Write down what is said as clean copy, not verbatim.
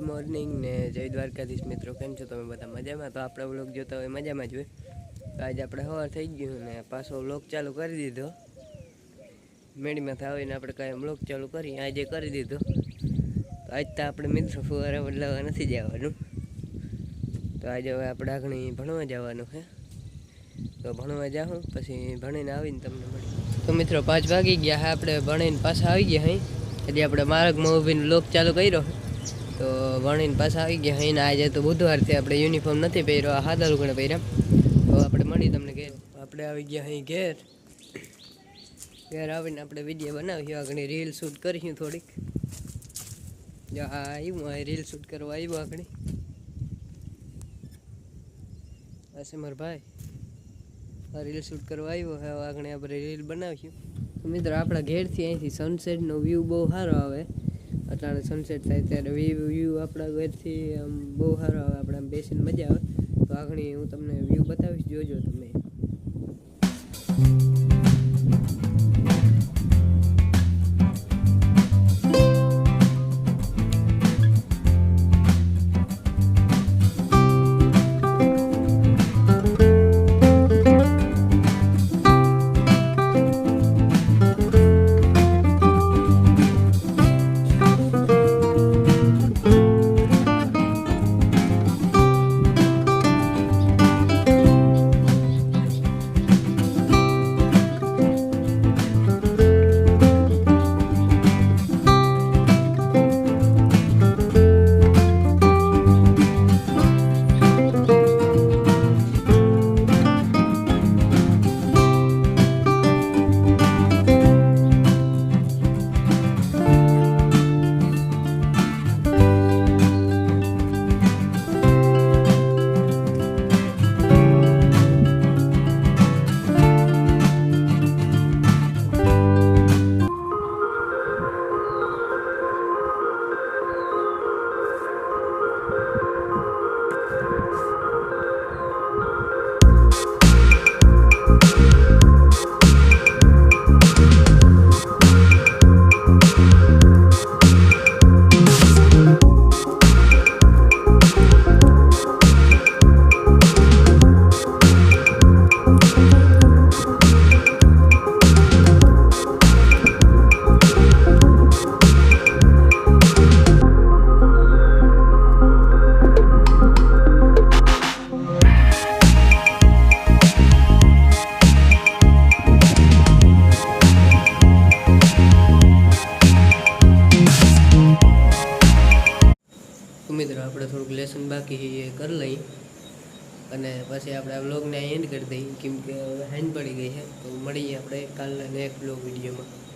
Morning ને જય દ્વારકાધીશ મિત્રો, કેમ છો તમે બધા? મજામાં? તો આપણે વ્લોગ જોતા હોય મજામાં જ હોય. તો આજે આપણે સવાર થઈ ગયું ને પાછો વ્લોગ ચાલુ કરી દીધો. મેળીમાંથી આવીને આપણે કાંઈ વ્લોગ ચાલુ કરી આજે કરી દીધો. તો આજ તો આપણે મિત્રો ફુવારા બદલાવા નથી જવાનું. તો આજે હવે આપણે આગળ ભણવા જવાનું છે. તો ભણવા જાઉં પછી ભણીને આવીને તમને મળી. તો મિત્રો 5 વાગી ગયા છે, આપણે ભણીને પાછા આવી ગયા અહીં. હજી આપણે માર્ગમાં ઊભીને વ્લોગ ચાલુ કર્યો. તો ભણીને પાછા આવી ગયા અહીં. આજે તો બુધવારથી આપણે યુનિફોર્મ નથી પહેર્યો, આ સાદા લુગડા પહેર્યા. તો આપણે મળી તમને ઘેર. આપણે આવી ગયા અહીં ઘેર આવીને આપણે વિડીયો બનાવ્યો, આગળ રીલ શૂટ કરીશું થોડીક. જો આ આવ્યું, આ રીલ શૂટ કરવા આવ્યું આગળ. આ છે મારા ભાઈ, આ રીલ શૂટ કરવા આવ્યો. હવે આગળ આપણે રીલ બનાવીશું. તો મિત્રો આપણા ઘેરથી અહીંથી સનસેટનો વ્યૂ બહુ સારો આવે. અટાણે સનસેટ થાય ત્યારે વ્યૂ આપણા ઘરથી આમ બહુ સારો આવે, આપણે આમ બેસીને મજા આવે. તો આગળ હું તમને વ્યૂ બતાવીશ, જોજો તમે. મિત્રો આપણે થોડુંક લેસન બાકી એ કરી લઈએ અને પછી આપણે આ વ્લોગને એન્ડ કરી દઈએ, કેમ કે હેન્ડ પડી ગઈ છે. તો મળીએ આપણે કાલના નેક્સ્ટ વ્લોગ વિડીયોમાં.